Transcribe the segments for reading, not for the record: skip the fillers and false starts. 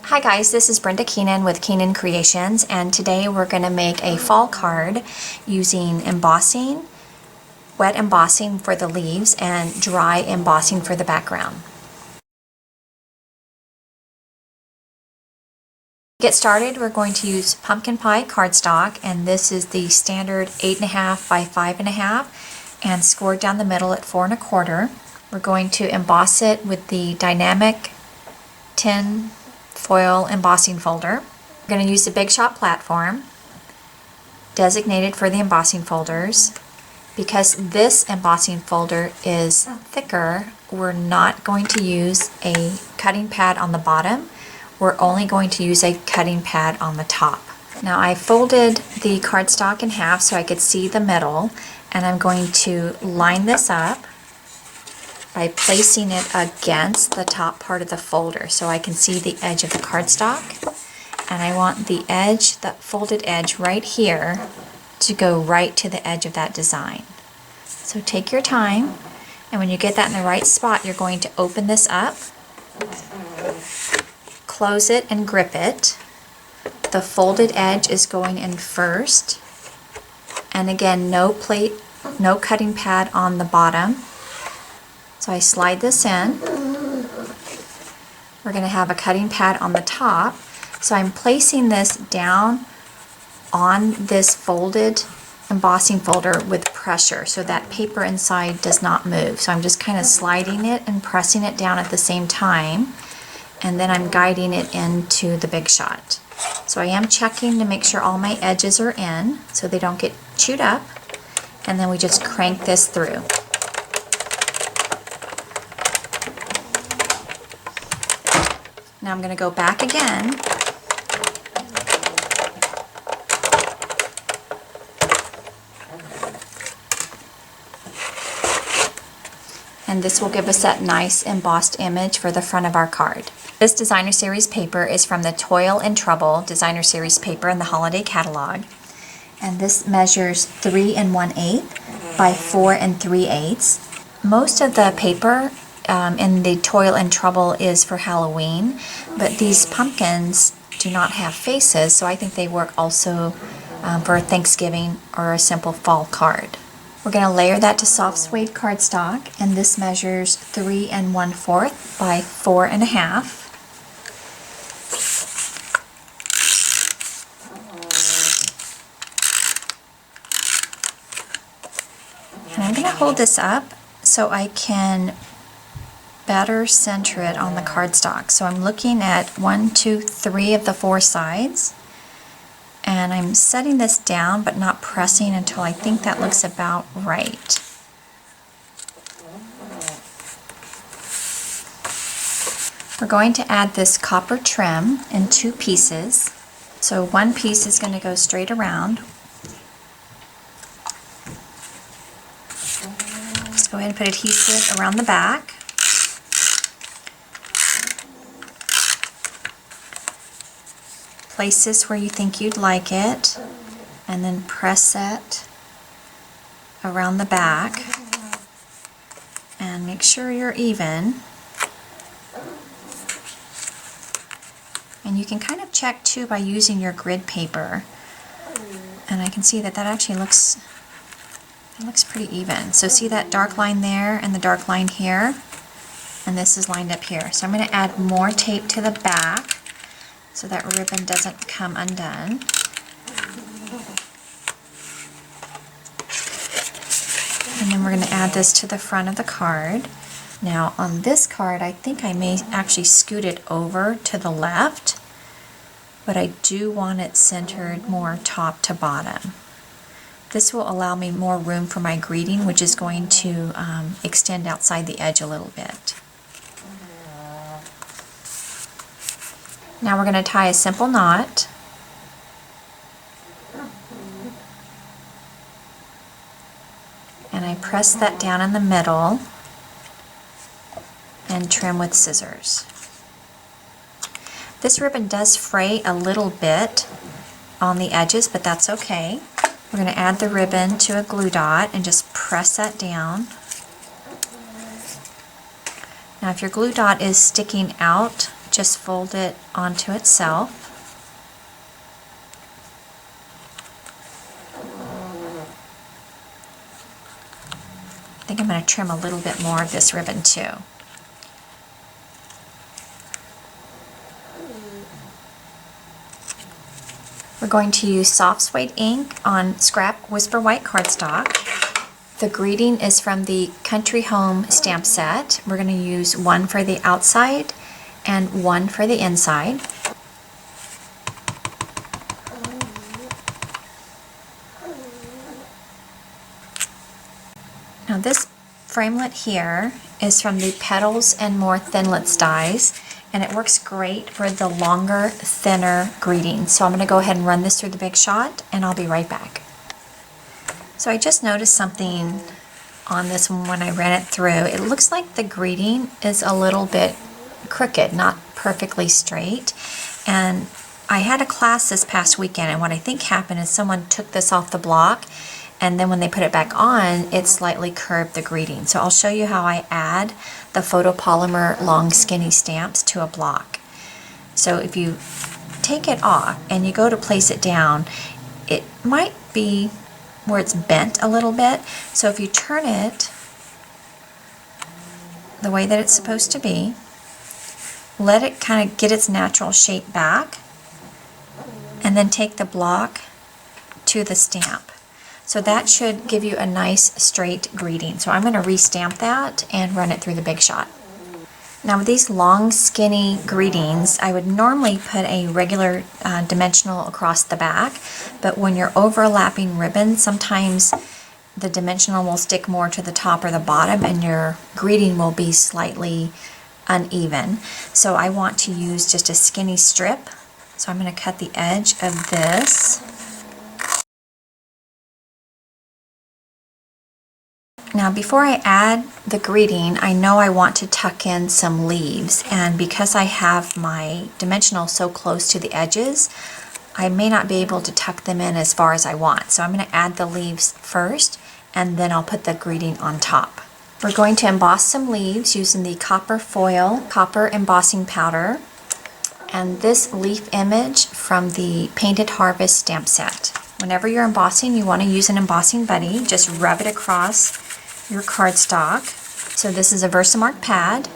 Hi guys, this is Brenda Keenan with Keenan Kreations, and today we're going to make a fall card using embossing, wet embossing for the leaves and dry embossing for the background. To get started, we're going to use pumpkin pie cardstock, and this is the standard 8.5 by 5.5 and scored down the middle at 4 1/4. We're going to emboss it with the dynamic tin foil embossing folder. We're going to use the Big Shot platform designated for the embossing folders. Because this embossing folder is thicker, we're not going to use a cutting pad on the bottom. We're only going to use a cutting pad on the top. Now I folded the cardstock in half so I could see the middle, and I'm going to line this up by placing it against the top part of the folder so I can see the edge of the cardstock. And I want the edge, the folded edge right here, to go right to the edge of that design. So take your time, and when you get that in the right spot, you're going to open this up, close it and grip it. The folded edge is going in first, and again, no cutting pad on the bottom. So I slide this in. We're going to have a cutting pad on the top. So I'm placing this down on this folded embossing folder with pressure so that paper inside does not move. So I'm just kind of sliding it and pressing it down at the same time, and then I'm guiding it into the Big Shot. So I am checking to make sure all my edges are in so they don't get chewed up, and then we just crank this through. Now I'm going to go back again and this will give us that nice embossed image for the front of our card. This designer series paper is from the Toil and Trouble designer series paper in the holiday catalog, and this measures 3 1/8 by 4 3/8. Most of the paper in the Toil and Trouble is for Halloween, but these pumpkins do not have faces, so I think they work also for Thanksgiving or a simple fall card. We're going to layer that to soft suede cardstock, and this measures 3 1/4 by 4 1/2. And I'm going to hold this up so I can better center it on the cardstock. So I'm looking at 1, 2, 3 of the 4 sides, and I'm setting this down but not pressing until I think that looks about right. We're going to add this copper trim in 2 pieces. So one piece is going to go straight around. Just go ahead and put adhesive around the back. Place this where you think you'd like it, and then press it around the back, and make sure you're even. And you can kind of check too by using your grid paper, and I can see that actually looks pretty even. So see that dark line there and the dark line here, and this is lined up here. So I'm going to add more tape to the back so that ribbon doesn't come undone. And then we're going to add this to the front of the card. Now on this card, I think I may actually scoot it over to the left, but I do want it centered more top to bottom. This will allow me more room for my greeting, which is going to extend outside the edge a little bit. Now we're going to tie a simple knot. And I press that down in the middle and trim with scissors. This ribbon does fray a little bit on the edges, but that's okay. We're going to add the ribbon to a glue dot and just press that down. Now if your glue dot is sticking out just fold it onto itself. I think I'm going to trim a little bit more of this ribbon too. We're going to use soft suede ink on scrap Whisper White cardstock. The greeting is from the Country Home stamp set. We're going to use one for the outside and one for the inside. Now this framelit here is from the Petals More Thinlets dies, and it works great for the longer, thinner greetings. So I'm going to go ahead and run this through the Big Shot, and I'll be right back. So I just noticed something on this one when I ran it through. It looks like the greeting is a little bit crooked, not perfectly straight. And I had a class this past weekend, and what I think happened is someone took this off the block, and then when they put it back on, it slightly curved the greeting. So I'll show you how I add the photopolymer long skinny stamps to a block. So if you take it off and you go to place it down, it might be where it's bent a little bit. So if you turn it the way that it's supposed to be, let it kind of get its natural shape back, and then take the block to the stamp. So that should give you a nice straight greeting. So I'm going to restamp that and run it through the Big Shot. Now with these long skinny greetings, I would normally put a regular dimensional across the back, but when you're overlapping ribbons, sometimes the dimensional will stick more to the top or the bottom, and your greeting will be slightly uneven. So I want to use just a skinny strip. So I'm going to cut the edge of this. Now before I add the greeting, I know I want to tuck in some leaves, and because I have my dimensional so close to the edges, I may not be able to tuck them in as far as I want. So I'm going to add the leaves first, and then I'll put the greeting on top. We're going to emboss some leaves using the copper foil, copper embossing powder, and this leaf image from the Painted Harvest stamp set. Whenever you're embossing, you want to use an embossing buddy. Just rub it across your cardstock. So this is a Versamark pad.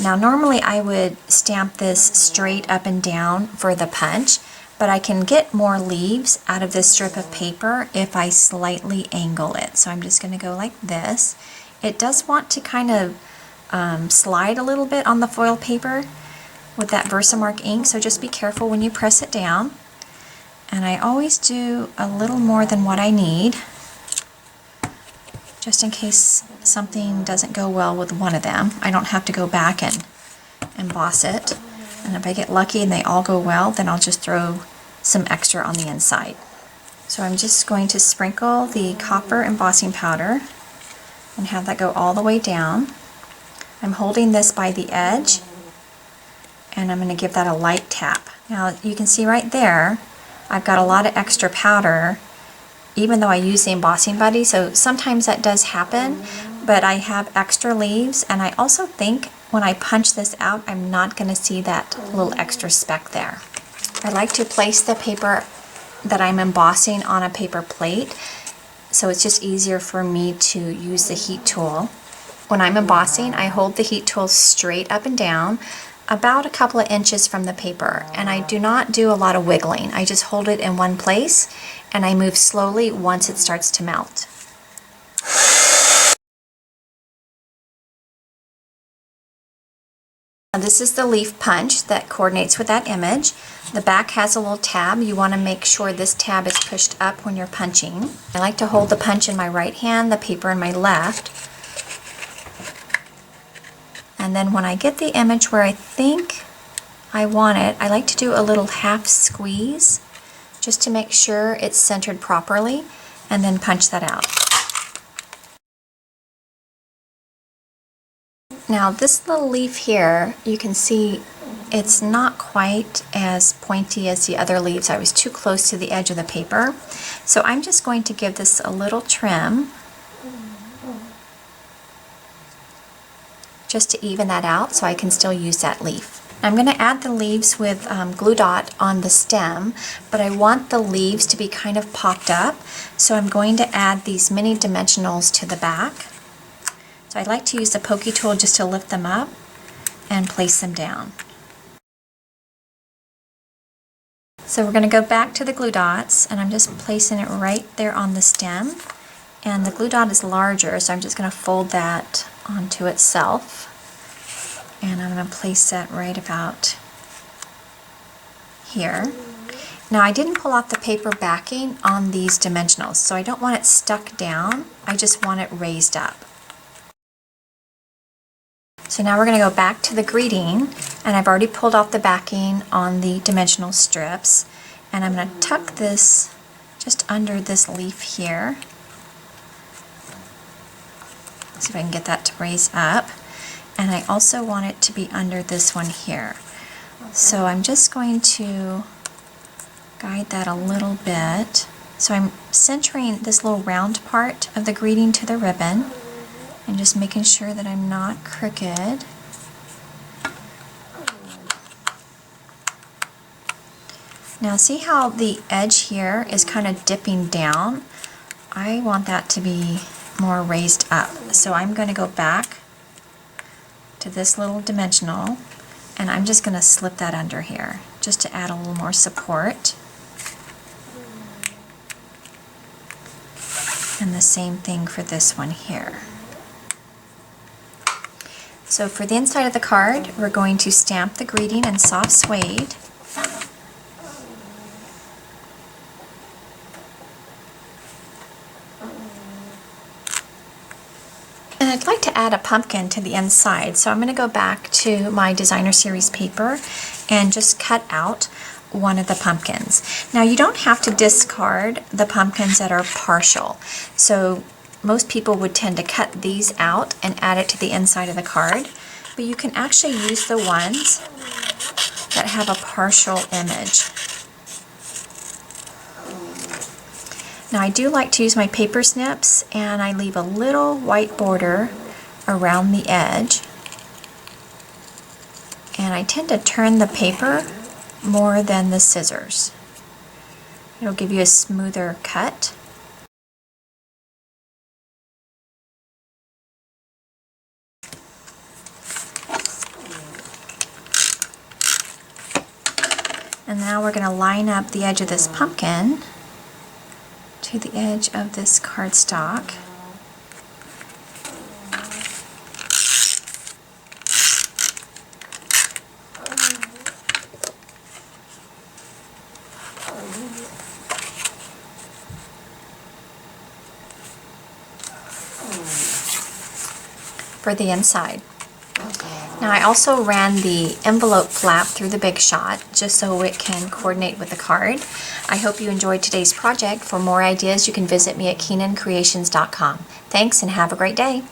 Now normally I would stamp this straight up and down for the punch, but I can get more leaves out of this strip of paper if I slightly angle it. So I'm just going to go like this. It does want to kind of slide a little bit on the foil paper with that Versamark ink, so just be careful when you press it down. And I always do a little more than what I need, just in case something doesn't go well with one of them. I don't have to go back and emboss it. And if I get lucky and they all go well, then I'll just throw some extra on the inside. So I'm just going to sprinkle the copper embossing powder and have that go all the way down. I'm holding this by the edge, and I'm going to give that a light tap. Now you can see right there, I've got a lot of extra powder, even though I use the embossing buddy, so sometimes that does happen, but I have extra leaves, and I also think when I punch this out, I'm not going to see that little extra speck there. I like to place the paper that I'm embossing on a paper plate, so it's just easier for me to use the heat tool. When I'm embossing, I hold the heat tool straight up and down, about a couple of inches from the paper, and I do not do a lot of wiggling. I just hold it in one place, and I move slowly once it starts to melt. Now this is the leaf punch that coordinates with that image. The back has a little tab. You want to make sure this tab is pushed up when you're punching. I like to hold the punch in my right hand, the paper in my left. And then when I get the image where I think I want it, I like to do a little half squeeze just to make sure it's centered properly, and then punch that out. Now this little leaf here, you can see it's not quite as pointy as the other leaves. I was too close to the edge of the paper. So I'm just going to give this a little trim. just to even that out so I can still use that leaf. I'm going to add the leaves with glue dot on the stem, but I want the leaves to be kind of popped up, so I'm going to add these mini dimensionals to the back. So I like to use the pokey tool just to lift them up and place them down. So we're going to go back to the glue dots, and I'm just placing it right there on the stem. And the glue dot is larger, so I'm just going to fold that onto itself. And I'm going to place that right about here. Now I didn't pull off the paper backing on these dimensionals, so I don't want it stuck down, I just want it raised up. So now we're going to go back to the greeting, and I've already pulled off the backing on the dimensional strips, and I'm going to tuck this just under this leaf here. See if I can get that to raise up. And I also want it to be under this one here. So I'm just going to guide that a little bit. So I'm centering this little round part of the greeting to the ribbon and just making sure that I'm not crooked. Now see how the edge here is kind of dipping down? I want that to be more raised up. So I'm going to go back to this little dimensional, and I'm just going to slip that under here just to add a little more support. And the same thing for this one here. So for the inside of the card, we're going to stamp the greeting in soft suede. And I'd like to add a pumpkin to the inside, so I'm going to go back to my designer series paper and just cut out one of the pumpkins. Now you don't have to discard the pumpkins that are partial, so most people would tend to cut these out and add it to the inside of the card, but you can actually use the ones that have a partial image. Now I do like to use my paper snips, and I leave a little white border around the edge, and I tend to turn the paper more than the scissors. It'll give you a smoother cut. And now we're going to line up the edge of this pumpkin to the edge of this cardstock. For the inside. Now I also ran the envelope flap through the Big Shot just so it can coordinate with the card. I hope you enjoyed today's project. For more ideas, you can visit me at KeenanCreations.com. Thanks and have a great day.